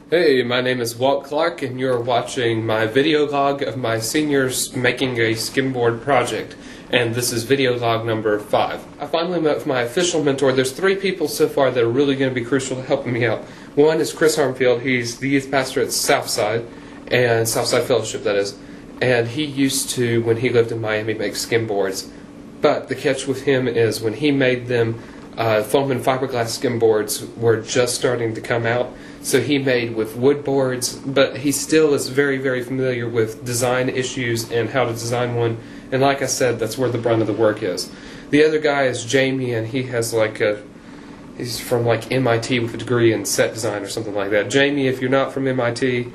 Hey, my name is Walt Clark, and you're watching my video log of my seniors making a skimboard project. And this is video log number 5. I finally met with my official mentor. There's 3 people so far that are really going to be crucial to helping me out. One is Chris Armfield. He's the youth pastor at Southside, and Southside Fellowship, that is. And he used to, when he lived in Miami, make skimboards. But the catch with him is when he made them, foam and fiberglass skimboards were just starting to come out. So he made with wood boards, but he still is very, very familiar with design issues and how to design one. And like I said, that's where the brunt of the work is. The other guy is Jamie, and he has he's from like MIT with a degree in set design or something like that. Jamie, if you're not from MIT,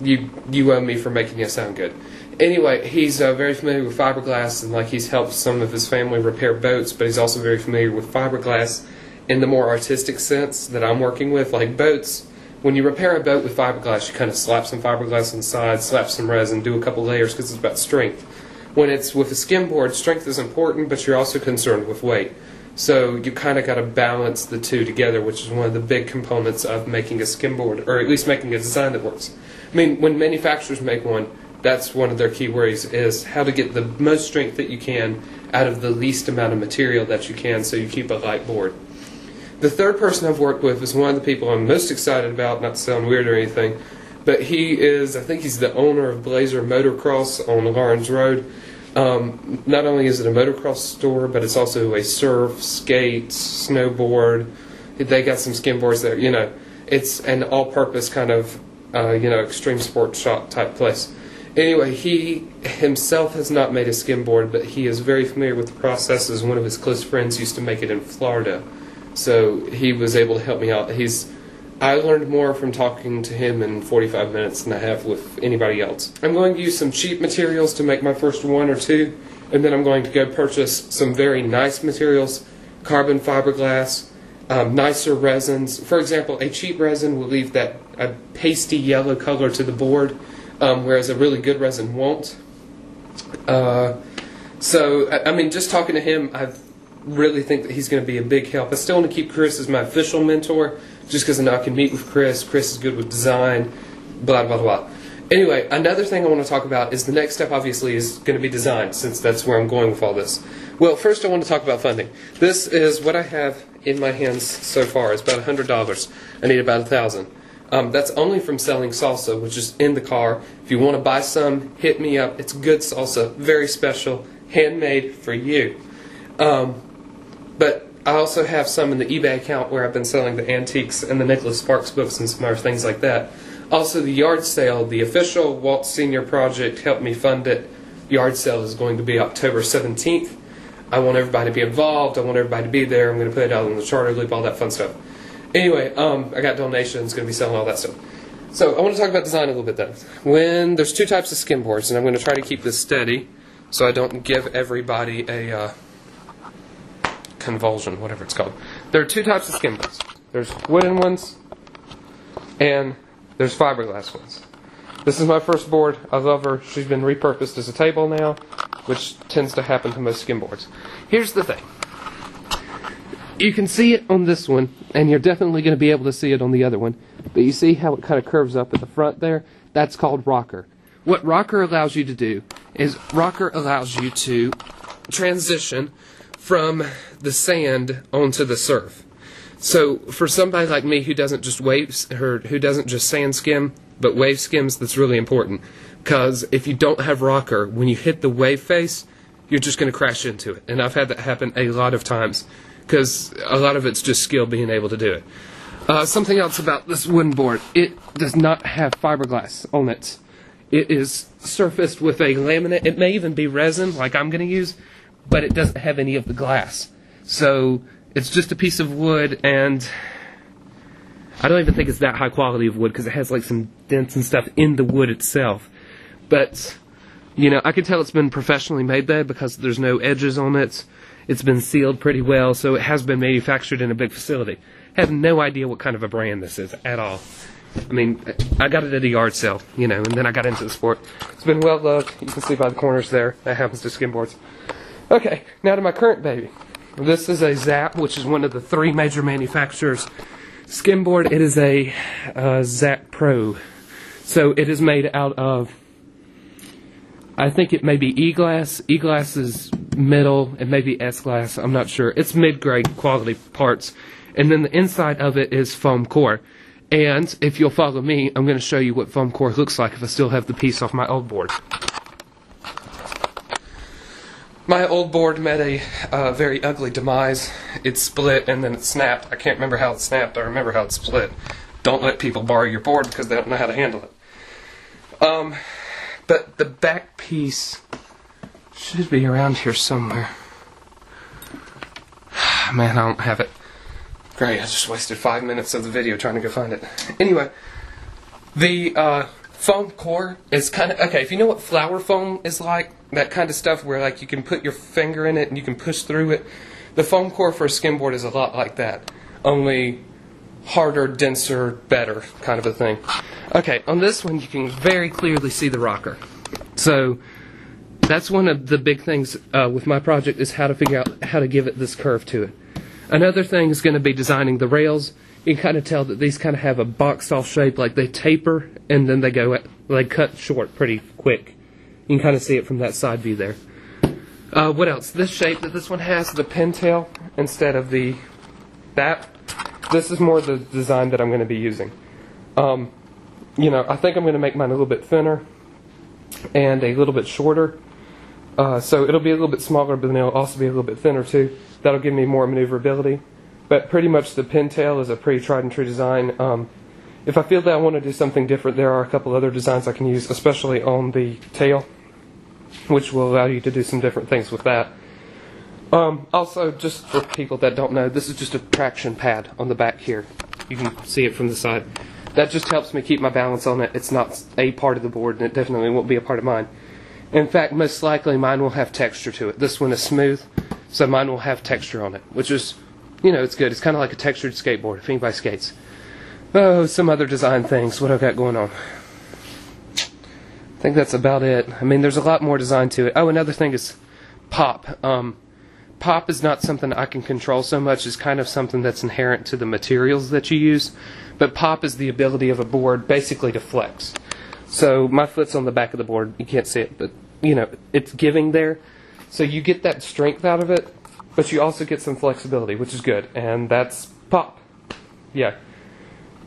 you owe me for making you sound good. Anyway, he's very familiar with fiberglass, and he's helped some of his family repair boats, but he's also very familiar with fiberglass in the more artistic sense that I'm working with. Like boats, when you repair a boat with fiberglass, you kind of slap some fiberglass on the side, slap some resin, do a couple layers because it's about strength. When it's with a skimboard, strength is important, but you're also concerned with weight. So you kind of got to balance the two together, which is one of the big components of making a skimboard, or at least making a design that works. I mean, when manufacturers make one, that's one of their key worries, is how to get the most strength that you can out of the least amount of material that you can so you keep a light board. The third person I've worked with is one of the people I'm most excited about, not to sound weird or anything, but I think he's the owner of Blazer Motocross on Lawrence Road. Not only is it a motocross store, but it's also a surf, skate, snowboard. They got some skimboards there. It's an all-purpose kind of, extreme sport shop type place. Anyway, he himself has not made a skimboard, but he is very familiar with the processes. One of his close friends used to make it in Florida, so he was able to help me out. I learned more from talking to him in 45 minutes than I have with anybody else. I'm going to use some cheap materials to make my first 1 or 2, and then I'm going to go purchase some very nice materials, carbon fiberglass, nicer resins. For example, a cheap resin will leave a pasty yellow color to the board, whereas a really good resin won't. Just talking to him, I really think that he's going to be a big help. I still want to keep Chris as my official mentor, just because I know I can meet with Chris. Chris is good with design, blah, blah, blah. Anyway, another thing I want to talk about is the next step, obviously, is going to be design, since that's where I'm going with all this. Well, first I want to talk about funding. This is what I have in my hands so far. It's about $100. I need about $1,000. That's only from selling salsa, which is in the car. If you want to buy some, hit me up. It's good salsa, very special, handmade for you. But I also have some in the eBay account where I've been selling the antiques and the Nicholas Sparks books and some other things like that. Also, the yard sale, the official Walt Senior Project helped me fund it. Yard sale is going to be October 17th. I want everybody to be involved. I want everybody to be there. I'm going to put it out on the charter loop, all that fun stuff. Anyway, I got donations, going to be selling all that stuff. So I want to talk about design a little bit then. There's 2 types of skimboards, and I'm going to try to keep this steady so I don't give everybody a convulsion, whatever it's called. There are 2 types of skimboards. There's wooden ones, and there's fiberglass ones. This is my first board. I love her. She's been repurposed as a table now, which tends to happen to most skimboards. Here's the thing. You can see it on this one, and you're definitely going to be able to see it on the other one. But you see how it kind of curves up at the front there? That's called rocker. What rocker allows you to do is rocker allows you to transition from the sand onto the surf. So for somebody like me who doesn't just sand skim, but wave skims, that's really important. Because if you don't have rocker, when you hit the wave face, you're just going to crash into it. And I've had that happen a lot of times, because a lot of it's just skill being able to do it. Something else about this wooden board, it does not have fiberglass on it. It is surfaced with a laminate. It may even be resin, like I'm going to use, but it doesn't have any of the glass. So it's just a piece of wood, and I don't even think it's that high quality of wood because it has some dents and stuff in the wood itself. But, I can tell it's been professionally made there because there's no edges on it. It's been sealed pretty well, so it has been manufactured in a big facility. I have no idea what kind of a brand this is at all. I mean, I got it at a yard sale, and then I got into the sport. It's been well loved. You can see by the corners there. That happens to skimboards. Okay, now to my current baby. This is a Zap, which is one of the 3 major manufacturers Skimboard, it is a Zap Pro. So it is made out of, I think it may be E-glass. E-glass is middle, it may be S-glass, I'm not sure. It's mid-grade quality parts. And then the inside of it is foam core. And if you'll follow me, I'm going to show you what foam core looks like if I still have the piece off my old board. My old board met a very ugly demise. It split and then it snapped. I can't remember how it snapped. I remember how it split. Don't let people borrow your board because they don't know how to handle it. But the back piece should be around here somewhere. Man, I don't have it. Great, I just wasted 5 minutes of the video trying to go find it. Anyway, the foam core is kind of, okay, if you know what flower foam is like, that kind of stuff where like you can put your finger in it and you can push through it, the foam core for a skimboard is a lot like that. Only harder, denser, better kind of a thing. Okay, on this one you can very clearly see the rocker. So that's one of the big things with my project is how to figure out how to give it this curve to it. Another thing is going to be designing the rails. You can kind of tell that these kind of have a boxed off shape, like they taper and then they cut short pretty quick. You can kind of see it from that side view there. What else? This shape that this one has, the pintail instead of that. This is more the design that I'm going to be using. You know, I think I'm going to make mine a little bit thinner and a little bit shorter. So it'll be a little bit smaller, but then it'll also be a little bit thinner too. That'll give me more maneuverability. But pretty much the pintail is a pretty tried and true design. If I feel that I want to do something different, there are a couple other designs I can use, especially on the tail, which will allow you to do some different things with that. Also, just for people that don't know, this is just a traction pad on the back here. You can see it from the side. That just helps me keep my balance on it. It's not a part of the board, and it definitely won't be a part of mine. In fact, most likely mine will have texture to it. This one is smooth, so mine will have texture on it, which is, you know, it's good. It's kind of like a textured skateboard, if anybody skates. Oh, some other design things. What I've got going on. I think that's about it. I mean, there's a lot more design to it. Oh, another thing is pop. Pop is not something I can control so much. It's kind of something that's inherent to the materials that you use. But pop is the ability of a board basically to flex. So my foot's on the back of the board. You can't see it, but you know, it's giving there. So you get that strength out of it, but you also get some flexibility, which is good. And that's pop. Yeah.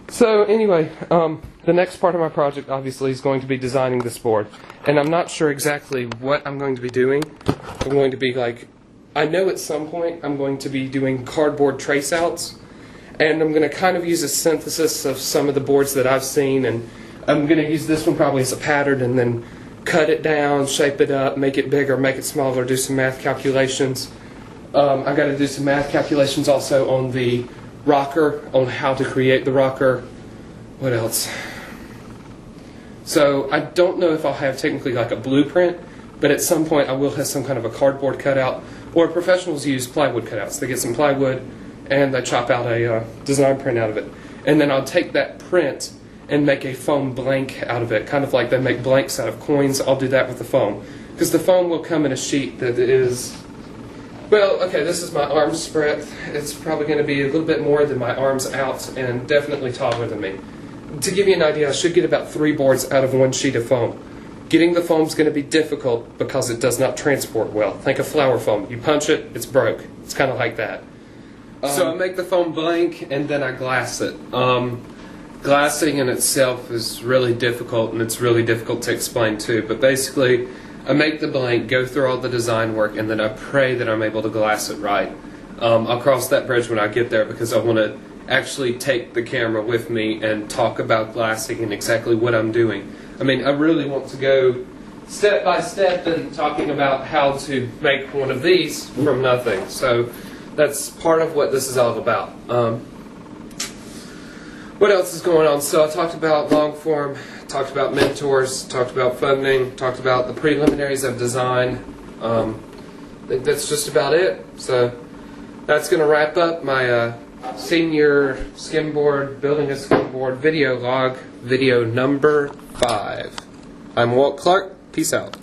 So anyway, the next part of my project obviously is going to be designing this board. And I'm not sure exactly what I'm going to be doing. I'm going to be like, I know at some point I'm going to be doing cardboard trace outs. And I'm going to kind of use a synthesis of some of the boards that I've seen. And I'm going to use this one probably as a pattern and then cut it down, shape it up, make it bigger, make it smaller, do some math calculations. I've got to do some math calculations also on the rocker, on how to create the rocker. What else? So I don't know if I'll have technically like a blueprint, but at some point I will have some kind of a cardboard cutout, or professionals use plywood cutouts. They get some plywood and they chop out a design print out of it. And then I'll take that print and make a foam blank out of it, kind of like they make blanks out of coins. I'll do that with the foam, because the foam will come in a sheet that is, well, okay, this is my arm's breadth. It's probably going to be a little bit more than my arm's out, and definitely taller than me. To give you an idea, I should get about 3 boards out of 1 sheet of foam. Getting the foam is going to be difficult because it does not transport well. Think of flower foam. You punch it, it's broke. It's kind of like that. So I make the foam blank, and then I glass it. Glassing in itself is really difficult, and it's really difficult to explain too. But basically, I make the blank, go through all the design work, and then I pray that I'm able to glass it right. I'll cross that bridge when I get there, because I want to actually take the camera with me and talk about glassing and exactly what I'm doing. I mean, I really want to go step by step and talking about how to make one of these from nothing. So that's part of what this is all about. What else is going on? So I talked about long form, talked about mentors, talked about funding, talked about the preliminaries of design. I think that's just about it. So that's going to wrap up my senior skimboard, building a skimboard video log, video number 5. I'm Walt Clark. Peace out.